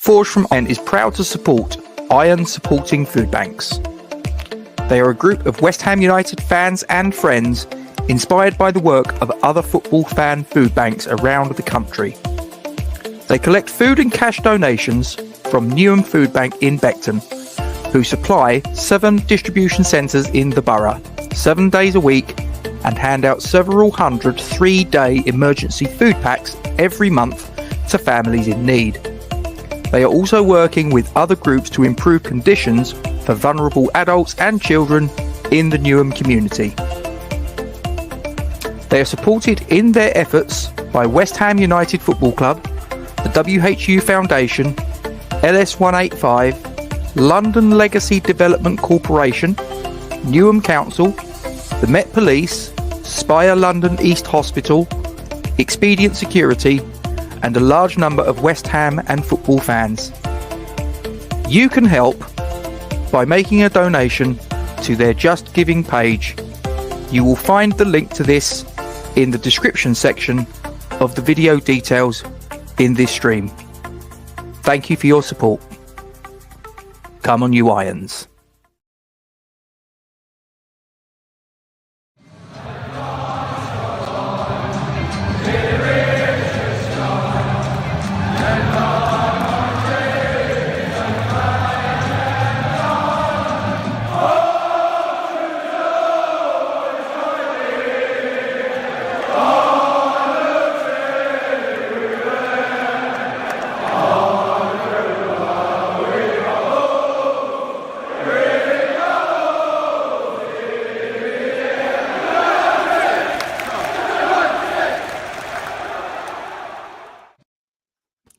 Forged from Iron is proud to support Iron Supporting Food Banks. They are a group of West Ham United fans and friends inspired by the work of other football fan food banks around the country. They collect food and cash donations from Newham Food Bank in Beckton, who supply 7 distribution centres in the borough, 7 days a week, and hand out several hundred 3-day emergency food packs every month to families in need. They are also working with other groups to improve conditions for vulnerable adults and children in the Newham community. They are supported in their efforts by West Ham United Football Club, the WHU Foundation, LS185, London Legacy Development Corporation, Newham Council, the Met Police, Spire London East Hospital, Expedient Security, and a large number of West Ham and football fans. You can help by making a donation to their Just Giving page. You will find the link to this in the description section of the video details in this stream. Thank you for your support. Come on, you Irons.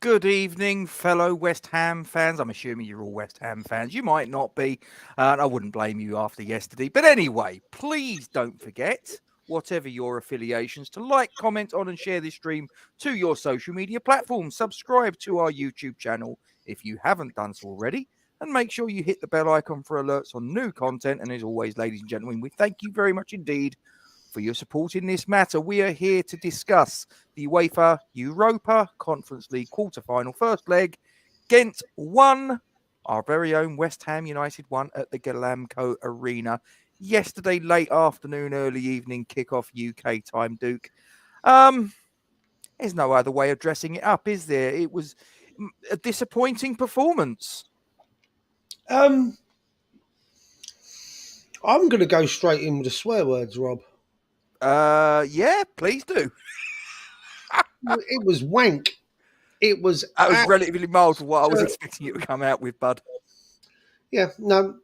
Good evening, fellow West Ham fans. I'm assuming you're all West Ham fans. You might not be, and I wouldn't blame you after yesterday. But anyway, please don't forget, whatever your affiliations, to like, comment on and share this stream to your social media platforms. Subscribe to our YouTube channel if you haven't done so already, and make sure you hit the bell icon for alerts on new content. And as always, ladies and gentlemen, we thank you very much indeed for your support in this matter. We are here to discuss the UEFA Europa Conference League quarter-final first leg. Ghent won, our very own West Ham United won at the Ghelamco Arena yesterday, late afternoon, early evening kickoff UK time, Duke. There's no other way of dressing it up, is there? It was a disappointing performance. I'm going to go straight in with the swear words, Rob. Yeah, please do. It was wank. It was. That was relatively mild for what I was expecting you to come out with, bud. Yeah, no,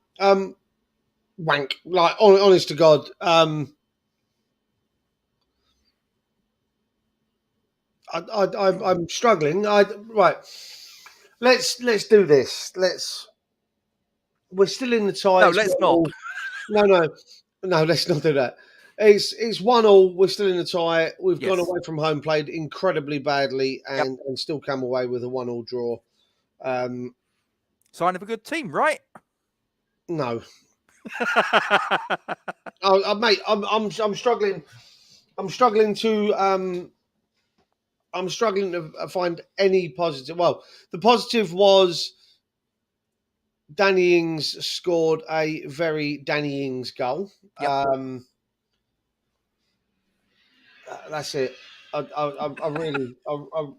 wank. Like, honest to God, I'm struggling. Right. Let's do this. We're still in the tie. No, let's not. No, let's not do that. It's 1-1. We're still in the tie. We've gone away from home, played incredibly badly, and still come away with a 1-1 draw. Sign of a good team, right? No. Mate, I'm struggling. I'm struggling to find any positive. Well, the positive was Danny Ings scored a very Danny Ings goal. Yep. That's it. I really,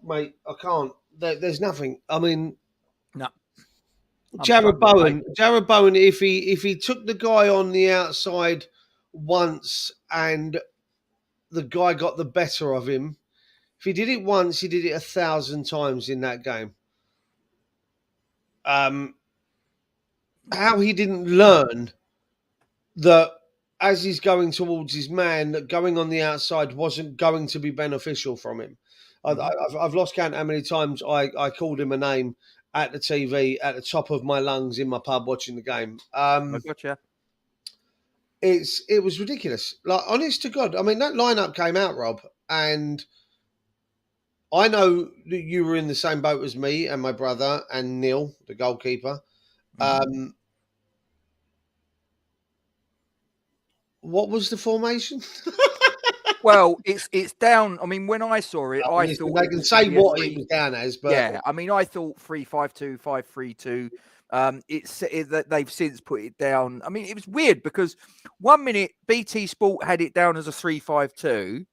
mate, I can't. There's nothing. I mean, no. Jared Bowen, if he took the guy on the outside once and the guy got the better of him, if he did it once, he did it 1,000 times in that game. How he didn't learn that as he's going towards his man, that going on the outside wasn't going to be beneficial from him. I've lost count how many times I called him a name at the TV at the top of my lungs in my pub watching the game. I gotcha. It was ridiculous. Like, honest to God, I mean, that lineup came out, Rob, and I know that you were in the same boat as me and my brother and Neil, the goalkeeper. What was the formation? Well, it's down. I mean, when I saw it, I Listen, thought they it can was going say to be a what it three. was down as, but Yeah, I mean, I thought 3-5-2, 5-3-2. That they've since put it down. I mean, it was weird because 1 minute BT Sport had it down as a 3-5-2.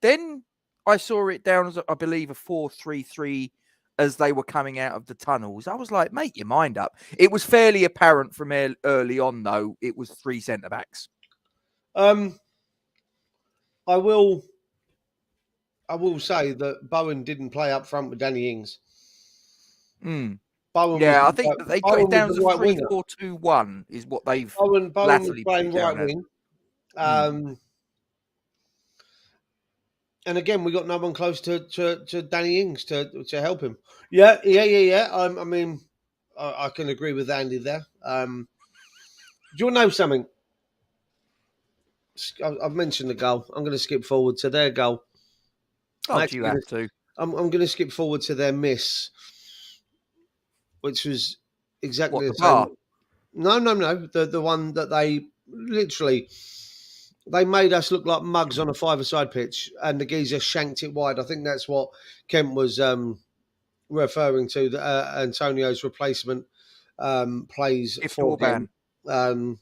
Then I saw it down as, I believe, a 4-3-3 as they were coming out of the tunnels. I was like, make your mind up. It was fairly apparent from early on, though. It was 3 centre backs. I will say that Bowen didn't play up front with Danny Ings. Bowen was Yeah, I think they got it Bowen was down the as a right winger. 3-4-2-1 is what they've Bowen was latterly put playing it down right as. wing. And again, we got no one close to Danny Ings to help him. Yeah. I mean, I can agree with Andy there. Do you want to know something? I've mentioned the goal. I'm going to skip forward to their goal. God, you have to. I'm going to skip forward to their miss, which was exactly the same. Bar? No. The one that they literally they made us look like mugs on a five-a-side pitch, and the geezer shanked it wide. I think that's what Kent was referring to. Antonio's replacement plays If for Orban. him.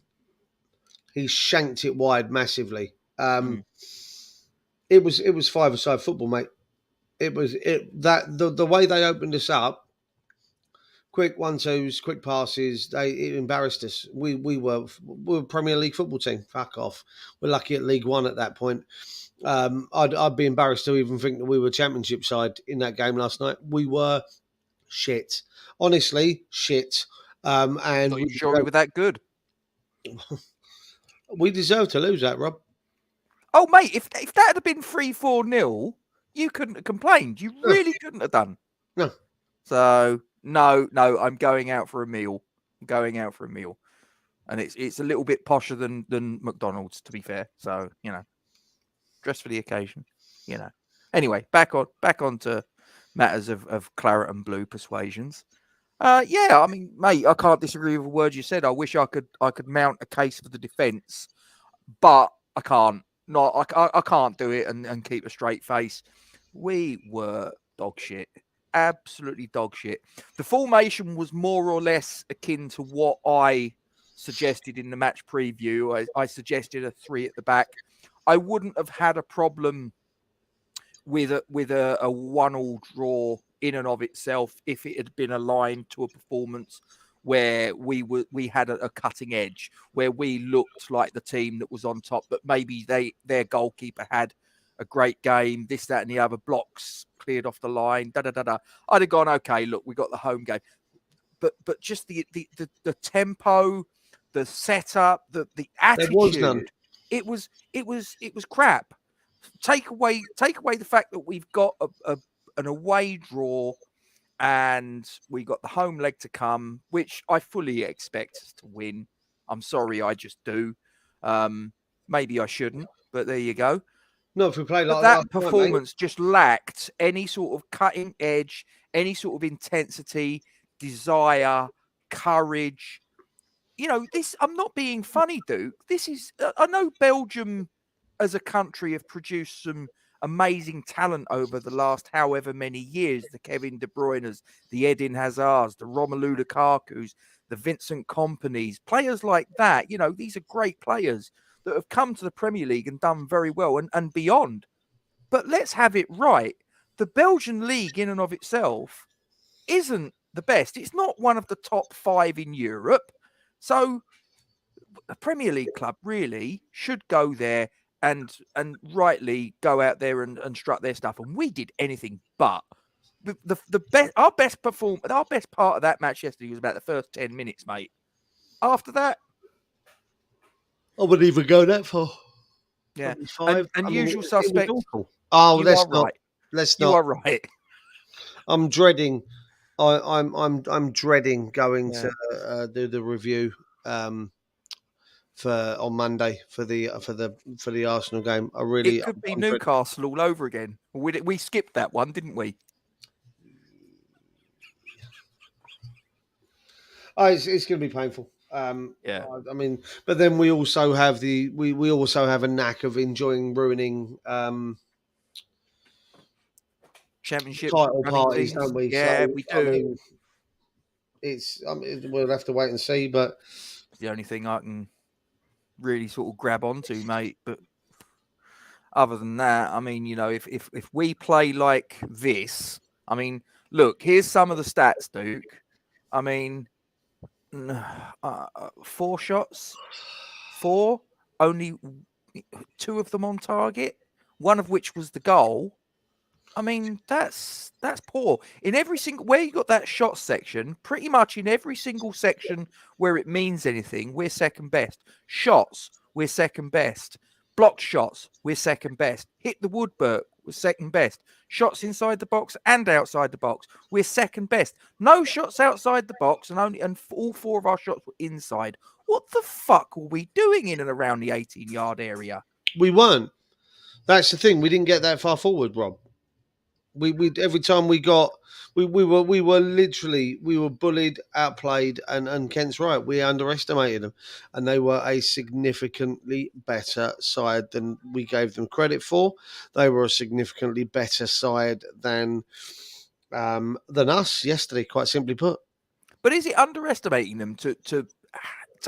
He shanked it wide massively. It was five-a-side football, mate. The way they opened us up. Quick 1-2s, quick passes. It embarrassed us. We were a Premier League football team. Fuck off. We're lucky at League One at that point. I'd be embarrassed to even think that we were Championship side in that game last night. We were shit, honestly shit. And Not you sure we were that good? We deserve to lose that, Rob. Oh, mate, if that had been 3-4-0, you couldn't have complained. You really couldn't have done. No. So no, I'm going out for a meal. And it's a little bit posher than McDonald's, to be fair. So, dress for the occasion, Anyway, back on to matters of claret and blue persuasions. Yeah, I mean, mate, I can't disagree with a word you said. I wish I could mount a case for the defence, but I can't. No, I can't do it and keep a straight face. We were dog shit. Absolutely dog shit. The formation was more or less akin to what I suggested in the match preview. I suggested a 3 at the back. I wouldn't have had a problem with a 1-1 draw in and of itself if it had been aligned to a performance where we had a cutting edge, where we looked like the team that was on top, but maybe their goalkeeper had a great game, this, that, and the other, blocks cleared off the line, I'd have gone, okay, look, we got the home game. But just the tempo, the setup, the attitude, it was crap. Take away the fact that we've got an away draw and we got the home leg to come, which I fully expect us to win. I'm sorry, I just do. Maybe I shouldn't, but there you go. No, if we play like that performance just lacked any sort of cutting edge, any sort of intensity, desire, courage. This, I'm not being funny, Duke. This is, I know Belgium as a country have produced some amazing talent over the last however many years. The Kevin De Bruyne's, the Eden Hazards, the Romelu Lukaku's, the Vincent Kompany's, players like that. These are great players that have come to the Premier League and done very well and beyond. But let's have it right. The Belgian league in and of itself isn't the best. It's not one of the top 5 in Europe. So a Premier League club really should go there and rightly go out there and strut their stuff. And we did anything but. The best, our best part of that match yesterday was about the first 10 minutes, mate. After that, I wouldn't even go that far. Yeah, 5. and usual suspect. Oh, let's not. Right. Let's not. You are right. I'm dreading. I'm dreading going to do the review for on Monday for the Arsenal game. It could be Newcastle all over again. We skipped that one, didn't we? Oh, it's going to be painful. Yeah. I mean, but then we also have we also have a knack of enjoying ruining Championship title running parties, teams. don't we? Yeah, So we I do. mean, we'll have to wait and see. But It's the only thing I can really sort of grab onto, mate. But other than that, I mean, if we play like this, I mean, look, here's some of the stats, Duke. I mean, 4 shots, 4, only 2 of them on target, one of which was the goal. I mean, that's poor. In every single where you got that shot section, pretty much in every single section where it means anything, we're second best. Shots, we're second best. Blocked shots, we're second best. Hit the woodwork, we're second best. Shots inside the box and outside the box, we're second best. No shots outside the box, and all 4 of our shots were inside. What the fuck were we doing in and around the 18-yard area? we weren't. That's the thing. We didn't get that far forward, Rob. We every time we were literally we were bullied, outplayed, and Kent's right. We underestimated them, and they were a significantly better side than we gave them credit for. They were a significantly better side than us yesterday. Quite simply put. But is it underestimating them to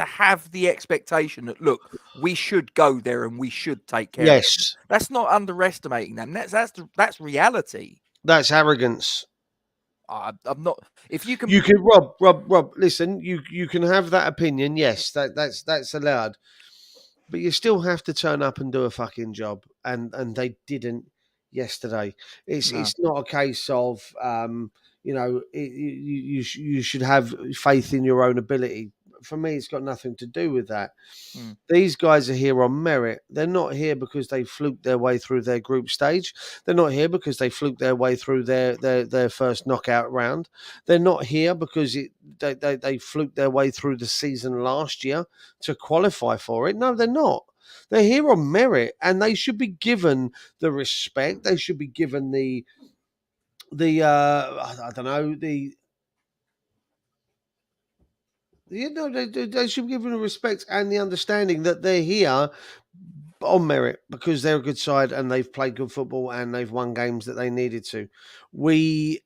have the expectation that, look, we should go there and we should take care of them? Yes, That's not underestimating them. That's reality. that's arrogance. I'm not. If you can, You can Rob. Listen, you can have that opinion. Yes, that's allowed, but you still have to turn up and do a fucking job, and they didn't yesterday. no. It's not a case of you should have faith in your own ability. For me, it's got nothing to do with that. Mm. These guys are here on merit. They're not here because they fluked their way through their group stage. They're not here because they fluked their way through their first knockout round. They're not here because they fluked their way through the season last year to qualify for it. No, they're not. They're here on merit, and they should be given the respect. They should be given the I don't know the they should be given the respect and the understanding that they're here on merit because they're a good side and they've played good football and they've won games that they needed to. We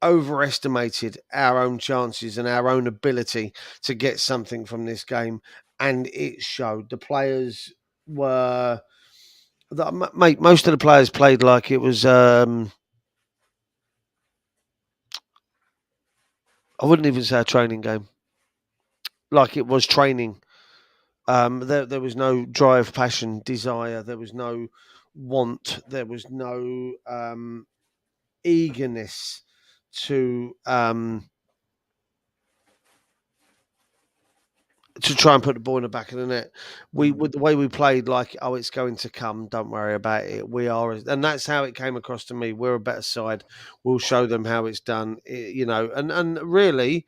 overestimated our own chances and our own ability to get something from this game, and it showed. The players were, mate. Most of the players played like it was. I wouldn't even say a training game. Like it was training. There was no drive, passion, desire. There was no want. There was no eagerness to try and put the ball in the back of the net. With the way we played, like, oh, it's going to come. Don't worry about it. We are, and that's how it came across to me. We're a better side. We'll show them how it's done. And really,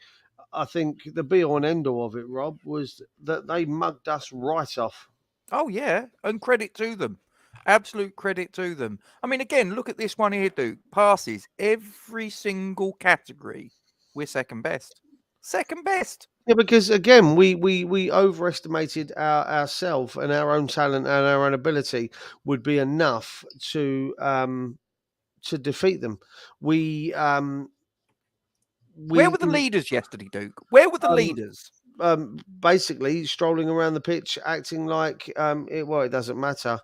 I think the be all and end all of it, Rob, was that they mugged us right off. Oh yeah, and credit to them. Absolute credit to them. I mean, again, look at this one here, Duke. Passes every single category. We're second best. Second best. Yeah, because again, we overestimated ourselves and our own talent and our own ability would be enough to defeat them. We Where we were the leaders yesterday, Duke? Where were the um, leaders? basically strolling around the pitch, acting like it doesn't matter.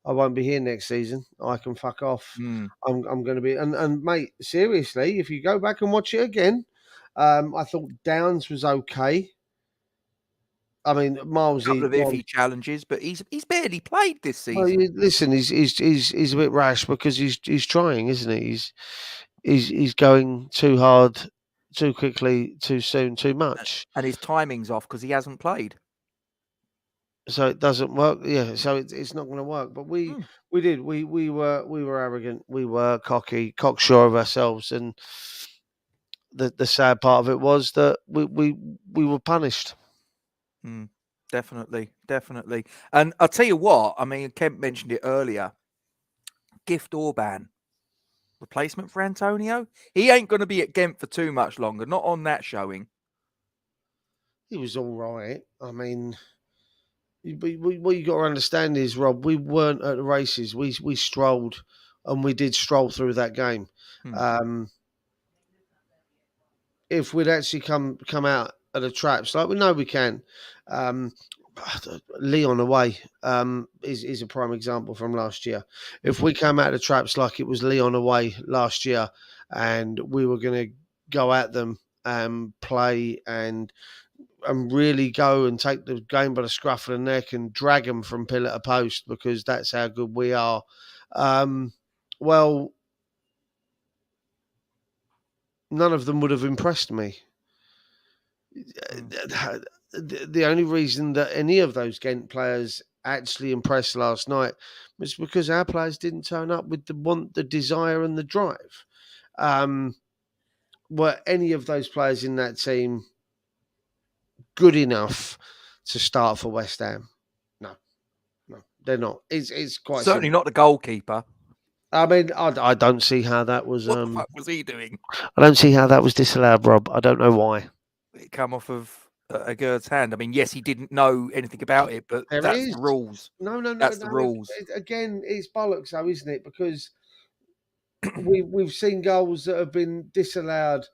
I won't be here next season. I can fuck off. Mm. I'm going to be and mate, seriously, if you go back and watch it again, I thought Downs was okay. I mean, Couple Milesy of was. iffy challenges, but he's barely played this Well, season. listen, he's a bit rash because he's trying, isn't he? He's going too hard, too quickly, too soon, too much. And his timing's off because he hasn't played. So it doesn't work. Yeah, so it's not going to work. But Mm. we were arrogant, we were cocky, cocksure of ourselves, and the sad part of it was that we were punished. Mm. Definitely. And I'll tell you what, I mean, Kent mentioned it earlier. Gift Orban, replacement for Antonio. He ain't going to be at Ghent for too much longer. Not on that showing. he was all right. I mean, what you got to understand is, Rob, we weren't at the races. We strolled, and we did stroll through that game. Hmm. If we'd actually come out of the traps like we know we can, um, Leon away is a prime example from last year. If we came out of the traps like it was Leon away last year, and we were going to go at them and play and really go and take the game by the scruff of the neck and drag them from pillar to post because that's how good we are. Well, none of them would have impressed me. The only reason that any of those Ghent players actually impressed last night was because our players didn't turn up with the want, the desire, and the drive. Were any of those players in that team good enough to start for West Ham? No, they're not. It's quite Certainly simple. not the goalkeeper. I mean, I don't see how that was. What the fuck was he doing? I don't see how that was disallowed, Rob. I don't know why. It come off of a Gerd's hand. I mean, yes, he didn't know anything about it, but There that's it is. the rules. No. That's the rules. Again, it's bollocks, though, isn't it? Because we've seen goals that have been disallowed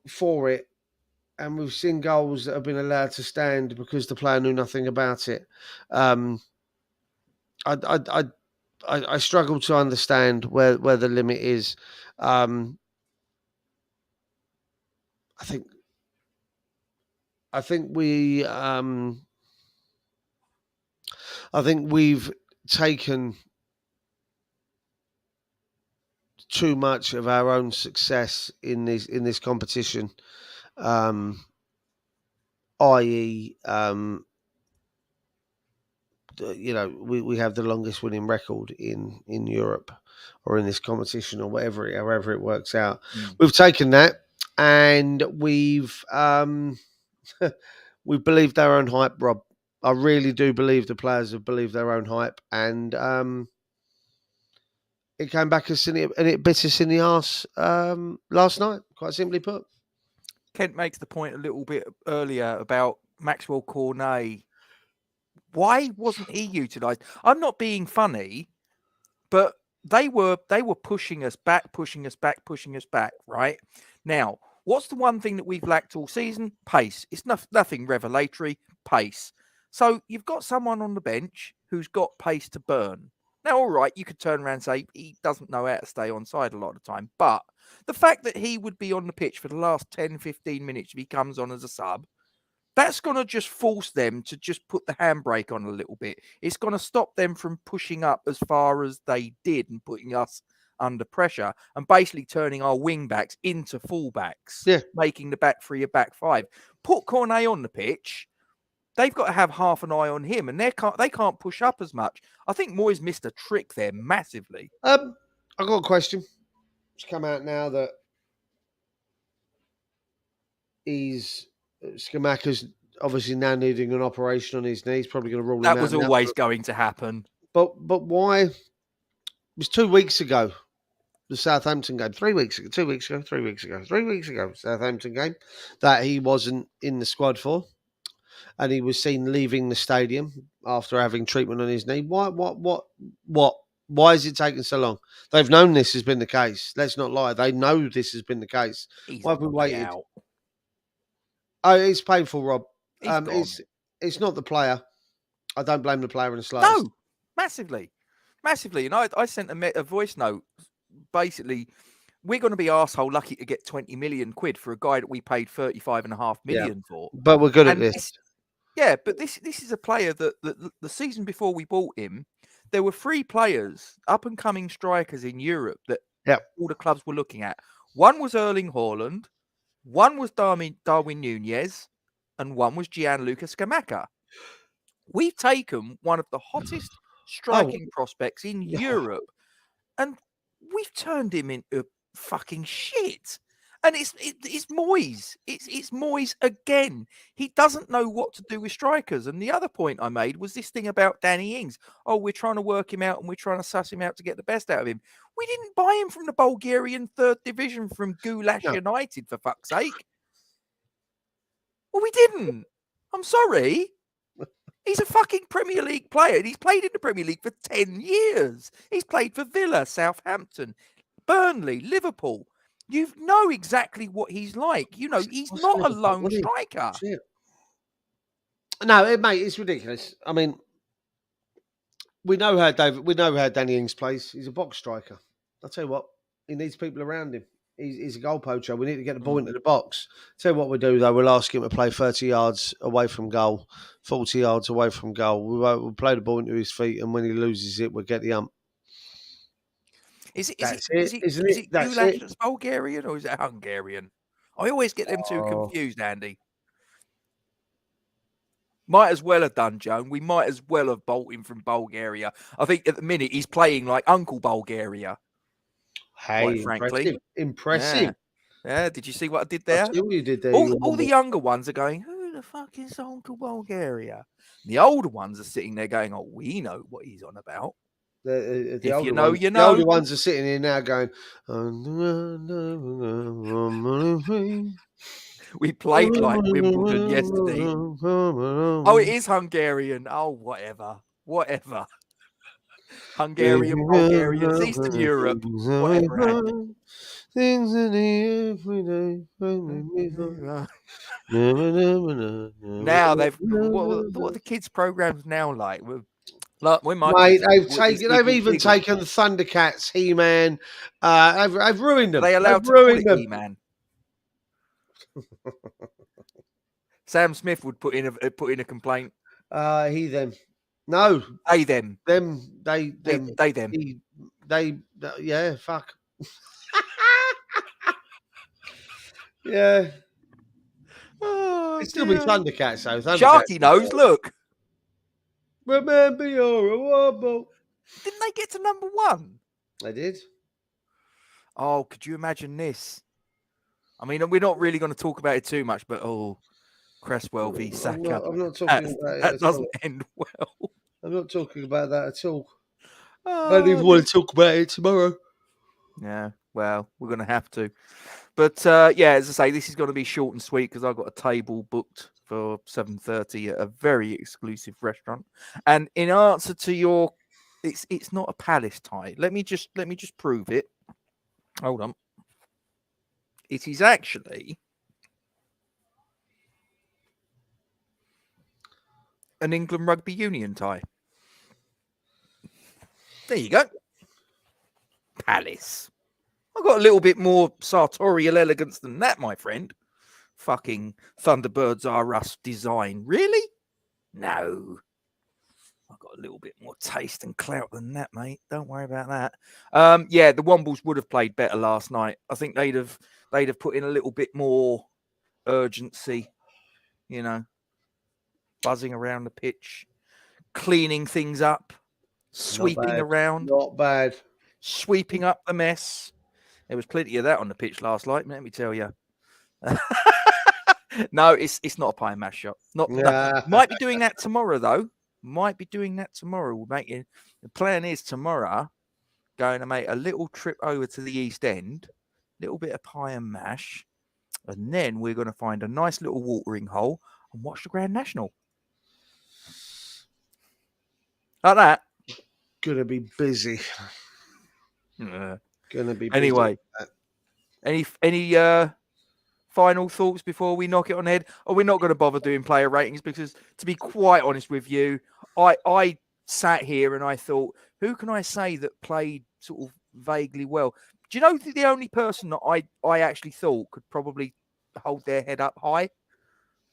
for it, and we've seen goals that have been allowed to stand because the player knew nothing about it. I struggle to understand where the limit is. I think we've taken too much of our own success in this competition, i.e., we have the longest winning record in Europe or in this competition or however it works out. We've taken that and we've we've believed our own hype, Rob. I really do believe the players have believed their own hype, and it came back and it bit us in the arse last night, quite simply put. Kent makes the point a little bit earlier about Maxwell Cornet. Why wasn't he utilised? I'm not being funny, but they were pushing us back, right? Now, what's the one thing that we've lacked all season? Pace. It's nothing revelatory, pace. So you've got someone on the bench who's got pace to burn. Now, all right, you could turn around and say he doesn't know how to stay on side a lot of the time. But the fact that he would be on the pitch for the last 10, 15 minutes if he comes on as a sub, that's going to just force them to just put the handbrake on a little bit. It's going to stop them from pushing up as far as they did and putting us under pressure and basically turning our wing backs into fullbacks, making the back three a back five. Put Cornet on the pitch. They've got to have half an eye on him, and they can't push up as much. I think Moyes missed a trick there massively. I've got a question. It's come out now that Scamacca's obviously now needing an operation on his knee. He's probably going to rule him out. That was always going to happen. But why? It was 2 weeks ago, the Southampton game. 3 weeks ago, 3 weeks ago, Southampton game that he wasn't in the squad for. And he was seen leaving the stadium after having treatment on his knee. Why? Why is it taking so long? They've known this has been the case. Let's not lie. They know this has been the case. Why have we waited? Oh, it's painful, Rob. It's not the player. I don't blame the player in the slightest. No, massively. And I sent a voice note. Basically, we're going to be arsehole lucky to get 20 million quid for a guy that we paid 35.5 million for. But we're good at this. Yeah, but this is a player that the season before we bought him, there were 3 players, up and coming strikers in Europe that all the clubs were looking at. One was Erling Haaland, one was Darwin Núñez, and one was Gianluca Scamacca. We've taken one of the hottest striking prospects in Europe, and we've turned him into fucking shit. And it's Moyes. It's Moyes again. He doesn't know what to do with strikers. And the other point I made was this thing about Danny Ings. Oh, we're trying to work him out and we're trying to suss him out to get the best out of him. We didn't buy him from the Bulgarian 3rd division from Goulash United, for fuck's sake. Well, we didn't. I'm sorry. He's a fucking Premier League player, and he's played in the Premier League for 10 years. He's played for Villa, Southampton, Burnley, Liverpool. You know exactly what he's like. You know, he's not a lone striker. Shit. No, mate, it's ridiculous. I mean, we know how Danny Ings plays. He's a box striker. I'll tell you what, he needs people around him. He's a goal poacher. We need to get the ball into the box. Tell you what we'll do, though. We'll ask him to play 30 yards away from goal, 40 yards away from goal. We'll play the ball into his feet, and when he loses it, we'll get the ump. Is it Goulash that's Bulgarian or is it Hungarian? I always get them two confused, Andy. Might as well have done, Joan. We might as well have bought him from Bulgaria. I think at the minute he's playing like Uncle Bulgaria. Hey, frankly. Impressive. Yeah, did you see what I did there? I see what you did there. All the younger ones are going, who the fuck is Uncle Bulgaria? The older ones are sitting there going, oh, we know what he's on about. The if older you know, ones, you know. The older ones are sitting here now going, we played like Wimbledon yesterday. Oh, it is Hungarian. Oh, whatever. Hungarian, Bulgarian, Eastern Europe, whatever. Things in the everyday. Now what are the kids' programs now like? Mate, they've even taken the Thundercats, He-Man. I've ruined them. They allowed to call it He-Man. Sam Smith would put in a complaint. He them. No. They them. Them. They them. They them. They yeah, fuck. Yeah. Oh, it'd still be Thundercats though. Sharky knows, look. Remember you're a wobble. Didn't they get to number 1? They did. Oh, could you imagine this? I mean, we're not really going to talk about it too much, but Cresswell v Saka. I'm not talking about it. That doesn't end well. I'm not talking about that at all. Oh, I don't even want to talk about it tomorrow. Yeah, well, we're going to have to. But, yeah, as I say, this is going to be short and sweet because I've got a table booked for 7:30 at a very exclusive restaurant. And in answer to your... It's not a Palace tie. Let me just prove it. Hold on. It is actually an England Rugby Union tie. There you go. Palace. I've got a little bit more sartorial elegance than that, my friend. Fucking Thunderbirds R Us design. Really? No. I've got a little bit more taste and clout than that, mate. Don't worry about that. Yeah, the Wombles would have played better last night. I think they'd have put in a little bit more urgency, you know, buzzing around the pitch, cleaning things up, sweeping around. Not bad. Sweeping up the mess. There was plenty of that on the pitch last night, let me tell you. No, it's not a pie and mash shop. No. Might be doing that tomorrow, though. Might be doing that tomorrow. The plan is tomorrow going to make a little trip over to the East End, little bit of pie and mash, and then we're going to find a nice little watering hole and watch the Grand National. Like that. Gonna be busy. Gonna be busy. Anyway. Any final thoughts before we knock it on the head? Or we're not going to bother doing player ratings because, to be quite honest with you, I sat here and I thought, who can I say that played sort of vaguely well? Do you know the only person that I actually thought could probably hold their head up high?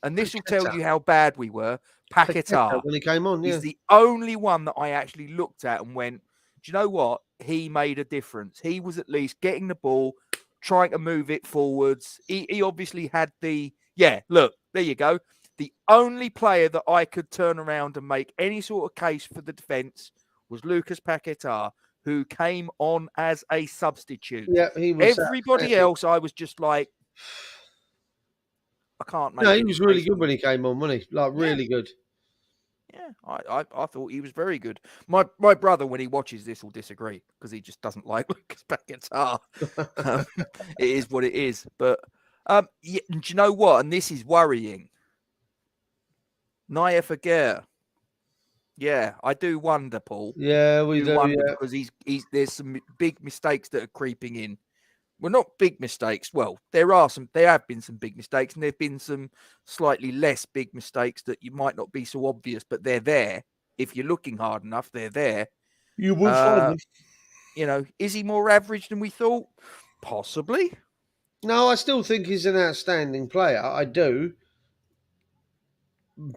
And this will tell you how bad we were. Paquetá, when he came on, is the only one that I actually looked at and went, do you know what? He made a difference. He was at least getting the ball, trying to move it forwards. He obviously had look, there you go. The only player that I could turn around and make any sort of case for the defence was Lucas Paquetá, who came on as a substitute. Yeah, he was. Everybody else, I was just like, I can't make. No, he was really good when he came on, wasn't he? Like really good. Yeah, I thought he was very good. My brother, when he watches this, will disagree because he just doesn't like Lucas Paquetá. It is what it is. But do you know what? And this is worrying. Naya Faguer. Yeah, I do wonder, Paul. Yeah, we do. Wonder Yeah. because there's some big mistakes that are creeping in. Well, not big mistakes. Well, there have been some big mistakes, and there have been some slightly less big mistakes that you might not be so obvious, but they're there. If you're looking hard enough, they're there. You will find them. You know, is he more average than we thought? Possibly. No, I still think he's an outstanding player. I do.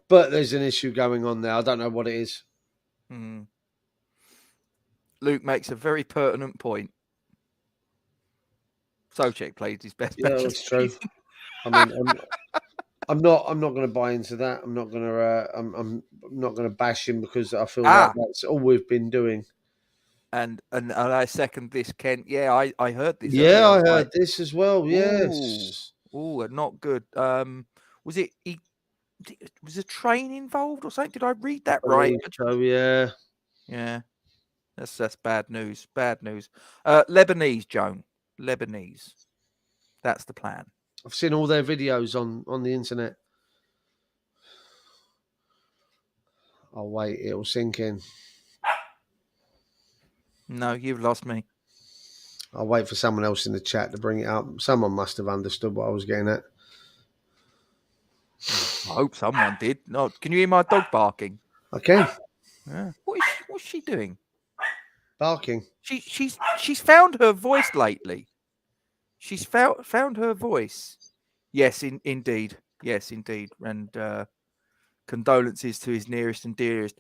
But there's an issue going on there. I don't know what it is. Luke makes a very pertinent point. Socek played his best match. Yeah, that's true. I mean, I'm not going to buy into that. I'm not going to. I'm not going to bash him because I feel like that's all we've been doing. And I second this, Kent. Yeah, I heard this. Yeah, I heard this as well. Yes. Oh, not good. Was it? Was a train involved or something? Did I read that right? So yeah. Yeah. That's bad news. Bad news. Lebanese, Joan. Lebanese. That's the plan. I've seen all their videos on the internet. Oh wait, it'll sink in. No, you've lost me. I'll wait for someone else in the chat to bring it up. Someone must have understood what I was getting at. I hope someone did. No, can you hear my dog barking? I can. Yeah. What's she doing? Barking. She's found her voice lately. She's found her voice. Yes, indeed. Yes, indeed. And condolences to his nearest and dearest.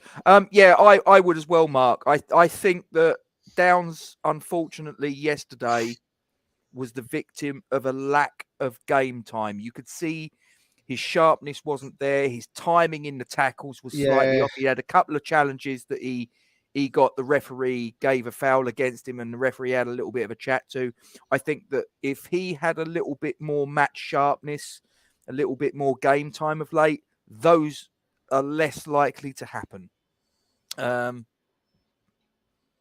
Yeah, I would as well, Mark. I think that Downs, unfortunately, yesterday was the victim of a lack of game time. You could see his sharpness wasn't there. His timing in the tackles was slightly off. He had a couple of challenges that he got. The referee gave a foul against him and the referee had a little bit of a chat to. I think that if he had a little bit more match sharpness, a little bit more game time of late, those are less likely to happen.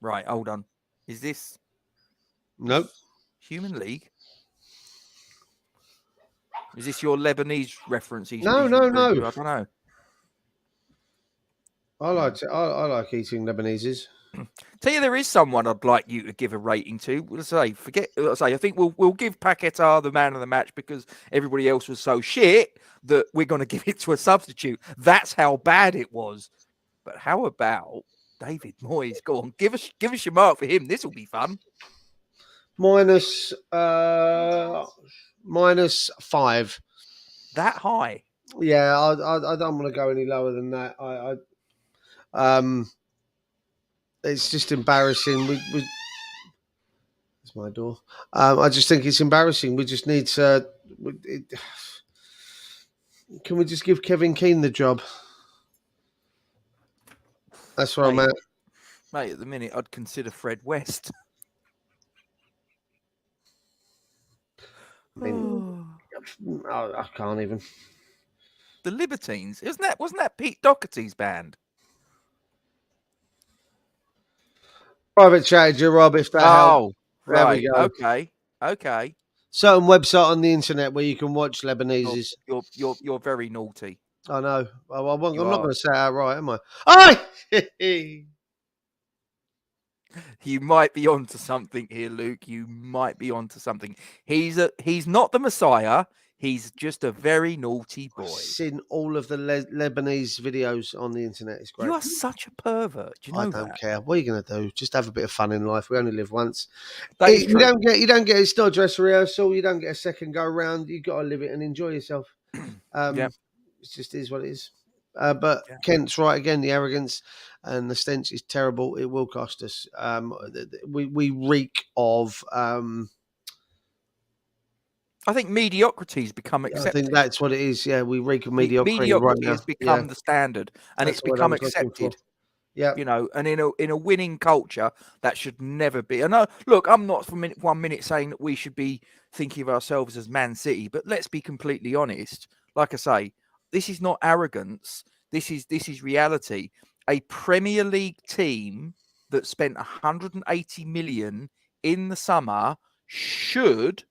Right, hold on. Is this Nope. Human League? Is this your Lebanese reference? No. I don't know. I like eating Lebaneses. Tell you, there is someone I'd like you to give a rating to. I think we'll give Paquetá the man of the match because everybody else was so shit that we're going to give it to a substitute. That's how bad it was. But how about David Moyes? Go on, give us your mark for him. This will be fun. -5. That high? Yeah, I don't want to go any lower than that. It's just embarrassing. It's my door. I just think it's embarrassing. We just need to. Can we just give Kevin Keane the job? That's where I'm at. Mate, at the minute, I'd consider Fred West. I mean, I can't even. The Libertines, wasn't that Pete Doherty's band? Private chat, Rob, if that helps. There right. we go. Okay. Certain website on the internet where you can watch Lebaneses. You're very naughty. I know. I'm not going to say it outright, am I? Aye! You might be onto something here, Luke. You might be onto something. He's not the Messiah. He's just a very naughty boy. I've seen all of the Lebanese videos on the internet. It's great. You are such a pervert. Do you know that? I don't care. What are you going to do? Just have a bit of fun in life. We only live once. You don't get it's not dress rehearsal. You don't get a second go round. You got to live it and enjoy yourself. It just is what it is. But Kent's right again. The arrogance and the stench is terrible. It will cost us. We reek of. I think mediocrity's become accepted. I think that's what it is. Yeah, we reek of mediocrity. Mediocrity has become the standard, and it's become accepted. Yeah, you know, and in a winning culture, that should never be. And look, I'm not for 1 minute saying that we should be thinking of ourselves as Man City, but let's be completely honest. Like I say, this is not arrogance. This is reality. A Premier League team that spent 180 million in the summer should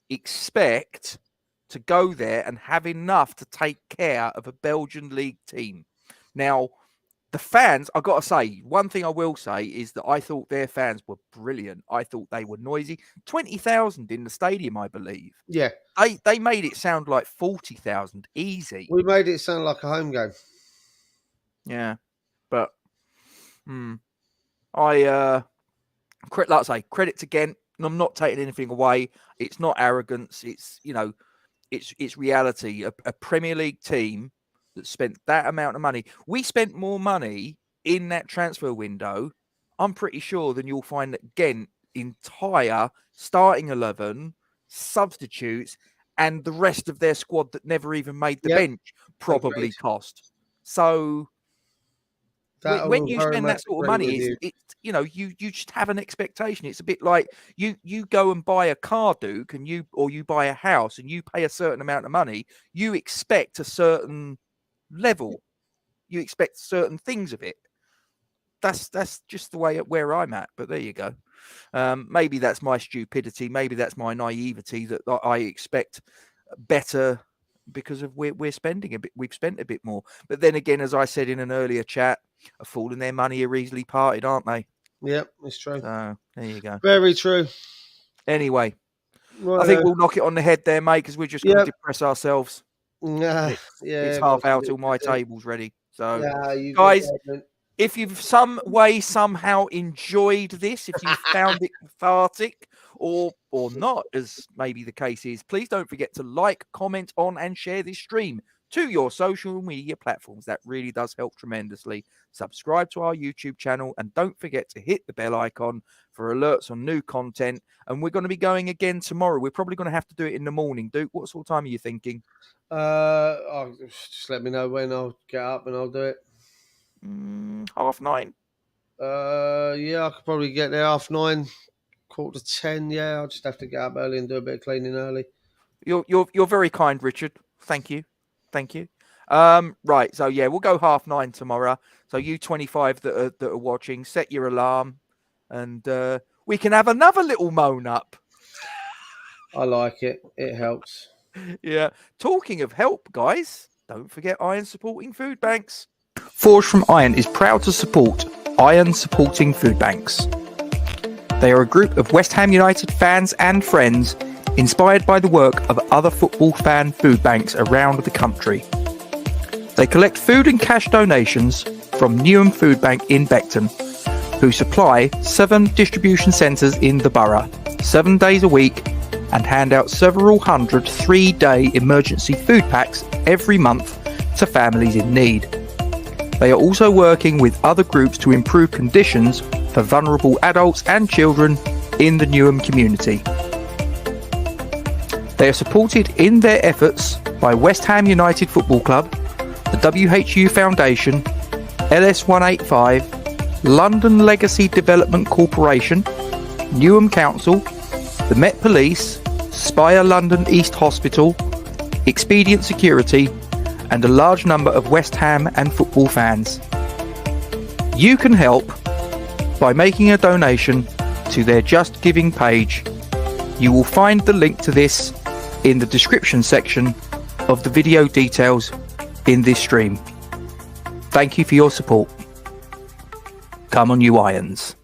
expect to go there and have enough to take care of a Belgian league team. Now, the fans, I've got to say, one thing I will say is that I thought their fans were brilliant. I thought they were noisy. 20,000 in the stadium, I believe. Yeah. They made it sound like 40,000 easy. We made it sound like a home game. Yeah. But like I say, credit to Ghent. And I'm not taking anything away. It's not arrogance. It's, it's reality. A Premier League team that spent that amount of money. We spent more money in that transfer window, I'm pretty sure, than you'll find that Ghent entire starting 11, substitutes, and the rest of their squad that never even made the bench probably cost. So when you spend that sort of money, it's you just have an expectation. It's a bit like you go and buy a car, Duke, and you buy a house and you pay a certain amount of money. You expect a certain level. You expect certain things of it. That's just the way where I'm at. But there you go. Maybe that's my stupidity. Maybe that's my naivety that I expect better because of we're spending a bit. We've spent a bit more. But then again, as I said in an earlier chat, a fool and their money are easily parted, aren't they? Yep, it's true. So there you go. Very true. Anyway, I think we'll knock it on the head there, mate, because we're just going to depress ourselves. It's half out till my table's ready. So, guys, if you've some way somehow enjoyed this, if you found it cathartic or not, as maybe the case is, please don't forget to like, comment on, and share this stream to your social media platforms. That really does help tremendously. Subscribe to our YouTube channel and don't forget to hit the bell icon for alerts on new content. And we're going to be going again tomorrow. We're probably going to have to do it in the morning. Duke, what sort of time are you thinking? Just let me know when I'll get up and I'll do it. 9:30. Yeah, I could probably get there 9:30, 9:45. Yeah, I'll just have to get up early and do a bit of cleaning early. You're very kind, Richard. Thank you. Right, so yeah, we'll go 9:30 tomorrow. So you 25 that are watching, set your alarm, and we can have another little moan up. I like it. It helps. Yeah. Talking of help, guys, don't forget Iron supporting food banks. Forge from Iron is proud to support Iron supporting food banks. They are a group of West Ham United fans and friends inspired by the work of other football fan food banks around the country. They collect food and cash donations from Newham Food Bank in Beckton, who supply 7 distribution centres in the borough, 7 days a week, and hand out several hundred 3-day emergency food packs every month to families in need. They are also working with other groups to improve conditions for vulnerable adults and children in the Newham community. They are supported in their efforts by West Ham United Football Club, the WHU Foundation, LS185, London Legacy Development Corporation, Newham Council, the Met Police, Spire London East Hospital, Expedient Security, and a large number of West Ham and football fans. You can help by making a donation to their Just Giving page. You will find the link to this in the description section of the video details in this stream. Thank you for your support. Come on, you Irons.